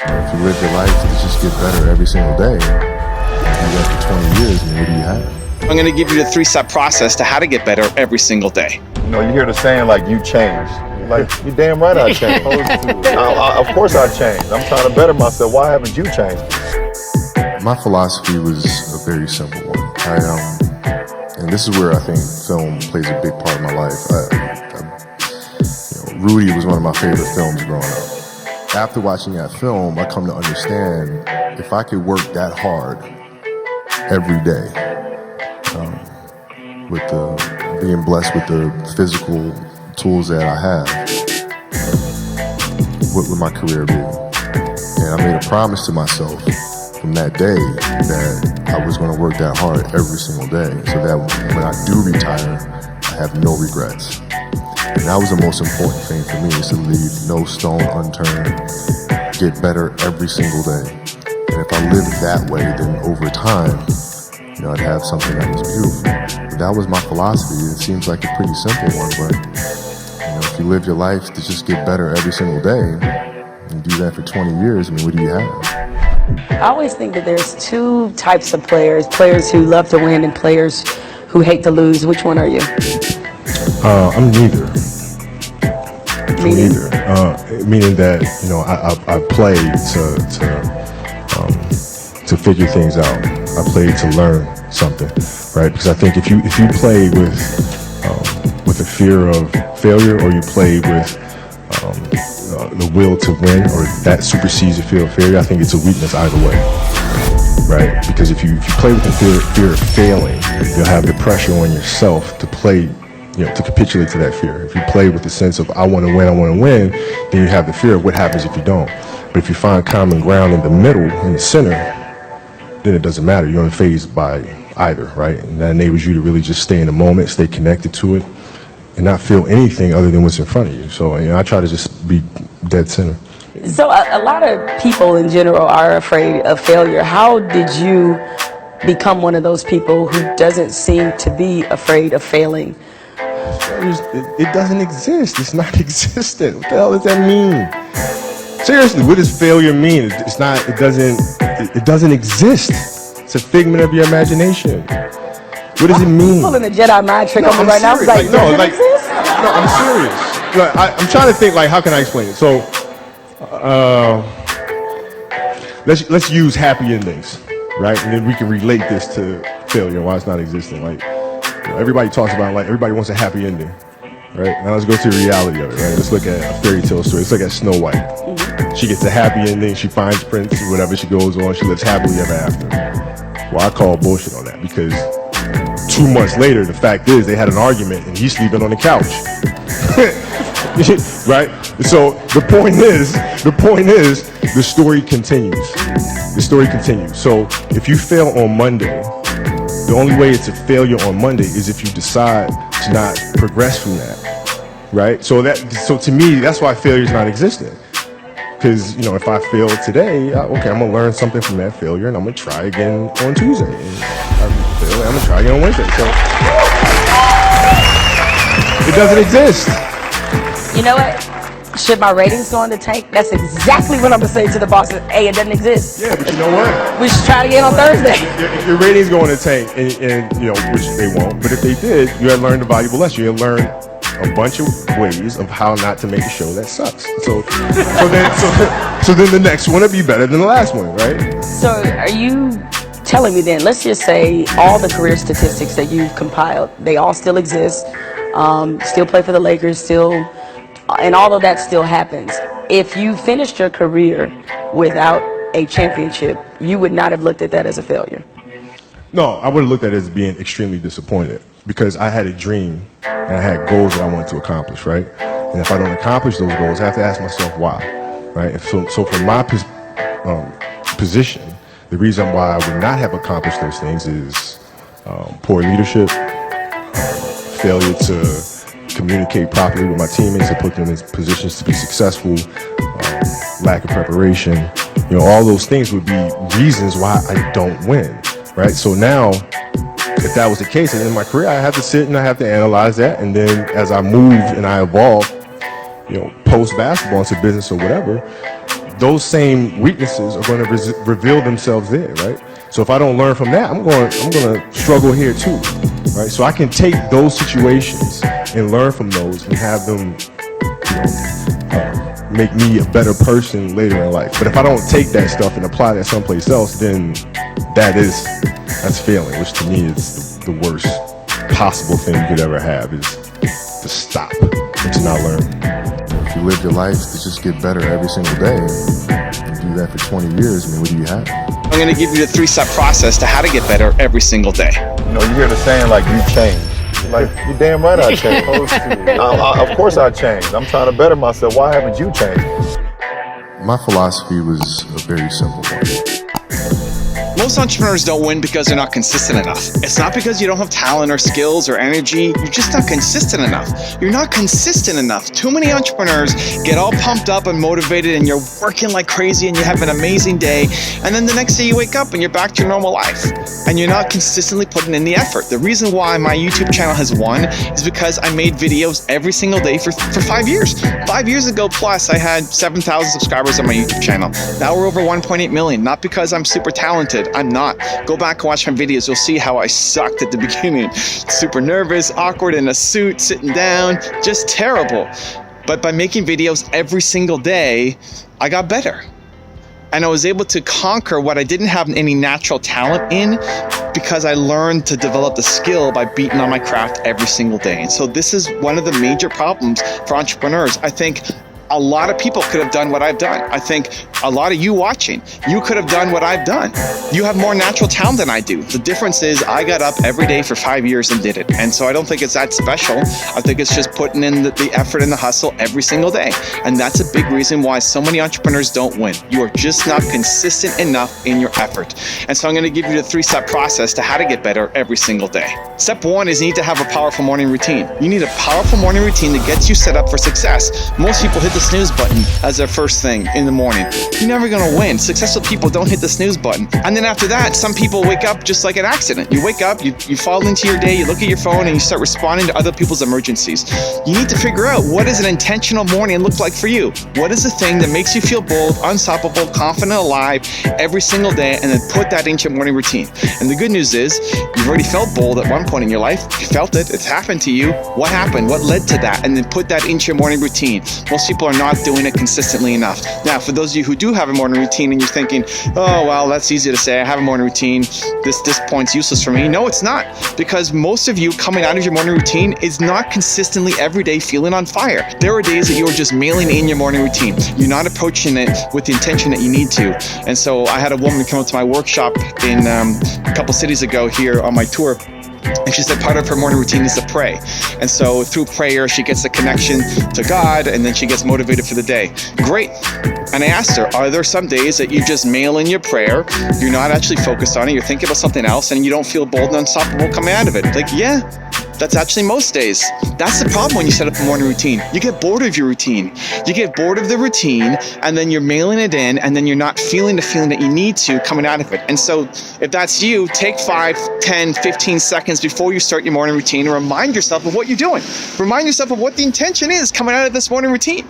If you live your life to just get better every single day, and do that for 20 years, I mean, what do you have? I'm going to give you the 3-step process to how to get better every single day. You know, you hear the saying like, you changed. Like, you damn right I changed. Of course I changed. I'm trying to better myself. Why haven't you changed? My philosophy was a very simple one. And this is where I think film plays a big part of my life. Rudy was one of my favorite films growing up. After watching that film, I come to understand if I could work that hard every day, being blessed with the physical tools that I have, what would my career be? And I made a promise to myself from that day that I was going to work that hard every single day so that when I do retire, I have no regrets. And that was the most important thing for me, is to leave no stone unturned, get better every single day. And if I lived that way, then over time, I'd have something that was beautiful. But that was my philosophy. It seems like a pretty simple one, but if you live your life to just get better every single day, and do that for 20 years, I mean, what do you have? I always think that there's two types of players who love to win and players who hate to lose. Which one are you? I'm neither. Meaning? Meaning that I play to figure things out. I play to learn something, right? Because I think if you play with a fear of failure, or you play with the will to win, or that supersedes the fear of failure, I think it's a weakness either way, right? Because if you play with the fear of failing, you'll have the pressure on yourself to play, to capitulate to that fear. If you play with the sense of I want to win, then you have the fear of what happens if you don't. But if you find common ground in the middle, in the center, then it doesn't matter. You're unfazed by either, right? And that enables you to really just stay in the moment, stay connected to it, and not feel anything other than what's in front of you. So I try to just be dead center. So a lot of people in general are afraid of failure. How did you become one of those people who doesn't seem to be afraid of failing? It doesn't exist. It's not existent. What the hell does that mean? Seriously, what does failure mean? It's not. It doesn't exist. It's a figment of your imagination. What does it mean? You're pulling a Jedi mind trick on me right now. I was like, no, I'm serious. I'm trying to think, how can I explain it? So, let's use happy endings, right? And then we can relate this to failure, why it's not existing. Everybody talks about, everybody wants a happy ending, right? Now let's go to the reality of it, right? Let's look at a fairy tale story. Let's look at Snow White. Mm-hmm. She gets a happy ending. She finds Prince, whatever. She goes on. She lives happily ever after. Well, I call bullshit on that, because 2 months later, the fact is they had an argument and he's sleeping on the couch. Right? So the point is, the story continues. The story continues. So if you fail on Monday, the only way it's a failure on Monday is if you decide to not progress from that. Right? So to me, that's why failure is not existent. Because, if I fail today, I'm going to learn something from that failure, and I'm going to try again on Tuesday. And I fail, I'm going to try again on Wednesday. So it doesn't exist. You know what? Should my ratings go in the tank? That's exactly what I'm going to say to the bosses. Hey, it doesn't exist. Yeah, but you know what? We should try it again on Thursday. If your ratings go in the tank, and which they won't, but if they did, you had learned a valuable lesson. You had learned a bunch of ways of how not to make a show that sucks. So then the next one will be better than the last one, right? So are you telling me then, let's just say all the career statistics that you've compiled, they all still exist, still play for the Lakers, and all of that still happens. If you finished your career without a championship, you would not have looked at that as a failure? No, I would have looked at it as being extremely disappointed, because I had a dream and I had goals that I wanted to accomplish, right? And if I don't accomplish those goals, I have to ask myself why, right? So from my position, the reason why I would not have accomplished those things is poor leadership, failure to communicate properly with my teammates, to put them in positions to be successful, lack of preparation. All those things would be reasons why I don't win, right? So now, if that was the case, and in my career, I have to sit and I have to analyze that, and then as I move and I evolve, post basketball into business or whatever, those same weaknesses are going to reveal themselves there, right? So if I don't learn from that, I'm going to struggle here too, right? So I can take those situations and learn from those and have them, make me a better person later in life. But if I don't take that stuff and apply that someplace else, then that's failing, which to me is the worst possible thing you could ever have, is to stop and to not learn. If you live your life to just get better every single day, and do that for 20 years, I mean, what do you have? I'm going to give you the 3-step process to how to get better every single day. You know, you hear the saying like, you changed. Like, you damn right I changed. Of course I changed. I'm trying to better myself. Why haven't you changed? My philosophy was a very simple one. Most entrepreneurs don't win because they're not consistent enough. It's not because you don't have talent or skills or energy. You're just not consistent enough. You're not consistent enough. Too many entrepreneurs get all pumped up and motivated, and you're working like crazy and you have an amazing day. And then the next day you wake up and you're back to your normal life. And you're not consistently putting in the effort. The reason why my YouTube channel has won is because I made videos every single day for 5 years. 5 years ago plus, I had 7,000 subscribers on my YouTube channel. Now we're over 1.8 million. Not because I'm super talented. I'm not. Go back and watch my videos. You'll see how I sucked at the beginning. Super nervous, awkward in a suit, sitting down, just terrible. But by making videos every single day, I got better. And I was able to conquer what I didn't have any natural talent in, because I learned to develop the skill by beating on my craft every single day. And so this is one of the major problems for entrepreneurs. I think a lot of people could have done what I've done. I think a lot of you watching, you could have done what I've done. You have more natural talent than I do. The difference is I got up every day for 5 years and did it. And so I don't think it's that special. I think it's just putting in the effort and the hustle every single day. And that's a big reason why so many entrepreneurs don't win. You are just not consistent enough in your effort. And so I'm going to give you the 3-step process to how to get better every single day. Step 1 is you need to have a powerful morning routine. You need a powerful morning routine that gets you set up for success. Most people hit the snooze button as their first thing in the morning. You're never going to win. Successful people don't hit the snooze button. And then after that, some people wake up just like an accident. You wake up, you fall into your day, you look at your phone, and you start responding to other people's emergencies. You need to figure out, what does an intentional morning look like for you? What is the thing that makes you feel bold, unstoppable, confident, alive every single day, and then put that into your morning routine? And the good news is, you've already felt bold at one point in your life. You felt it. It's happened to you. What happened? What led to that? And then put that into your morning routine. Most people are not doing it consistently enough. Now, for those of you who do have a morning routine and you're thinking, oh, well, that's easy to say, I have a morning routine, this point's useless for me. No, it's not, because most of you coming out of your morning routine is not consistently every day feeling on fire. There are days that you are just mailing in your morning routine. You're not approaching it with the intention that you need to. And so I had a woman come up to my workshop in a couple cities ago here on my tour. And she said part of her morning routine is to pray. And so through prayer, she gets the connection to God, and then she gets motivated for the day. Great. And I asked her, are there some days that you just mail in your prayer, you're not actually focused on it, you're thinking about something else, and you don't feel bold and unstoppable coming out of it? Like, yeah, that's actually most days. That's the problem when you set up a morning routine. You get bored of your routine. You get bored of the routine, and then you're mailing it in, and then you're not feeling the feeling that you need to coming out of it. And so if that's you, take 5, 10, 15 seconds before you start your morning routine and remind yourself of what you're doing. Remind yourself of what the intention is coming out of this morning routine.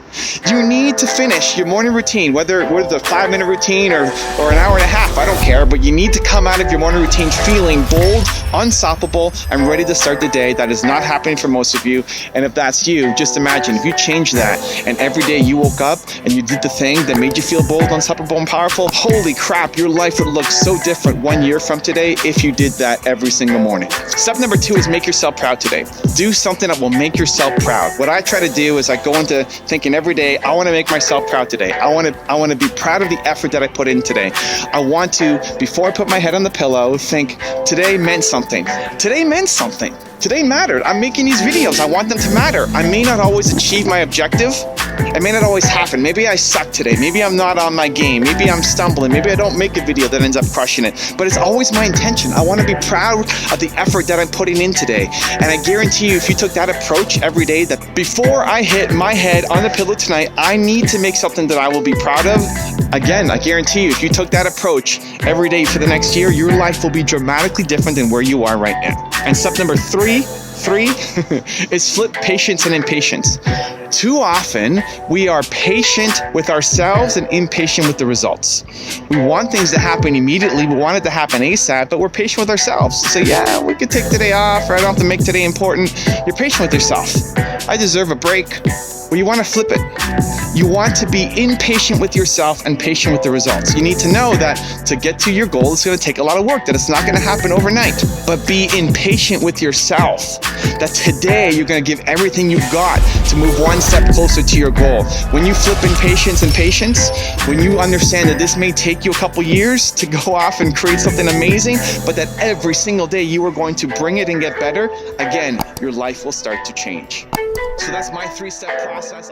You need to finish your morning routine, whether it's a 5-minute routine or an hour and a half, I don't care, but you need to come out of your morning routine feeling bold, unstoppable, and ready to start the day. That is not happening for most of you. And if that's you, just imagine if you change that, and every day you woke up and you did the thing that made you feel bold, unstoppable, and powerful, holy crap, your life would look so different 1 year from today if you did that every single morning. Step number 2 is make yourself proud today. Do something that will make yourself proud. What I try to do is I go into thinking every day, I want to make myself proud today. I want to be proud of the effort that I put in today. I want to, before I put my head on the pillow, think today meant something. Today meant something. Today mattered. I'm making these videos. I want them to matter. I may not always achieve my objective. It may not always happen. Maybe I suck today. Maybe I'm not on my game. Maybe I'm stumbling. Maybe I don't make a video that ends up crushing it. But it's always my intention. I want to be proud of the effort that I'm putting in today. And I guarantee you, if you took that approach every day, that before I hit my head on the pillow tonight, I need to make something that I will be proud of. Again, I guarantee you, if you took that approach every day for the next year, your life will be dramatically different than where you are right now. And step number 3, 3 is flip patience and impatience. Too often, we are patient with ourselves and impatient with the results. We want things to happen immediately. We want it to happen ASAP, but we're patient with ourselves. So yeah, we could take today off, or I don't have to make today important. You're patient with yourself. I deserve a break. Well, you want to flip it. You want to be impatient with yourself and patient with the results. You need to know that to get to your goal, it's going to take a lot of work, that it's not going to happen overnight. But be impatient with yourself, that today you're going to give everything you've got to move one step closer to your goal. When you flip impatience and patience, when you understand that this may take you a couple years to go off and create something amazing, but that every single day you are going to bring it and get better, again, your life will start to change. So that's my 3-step process.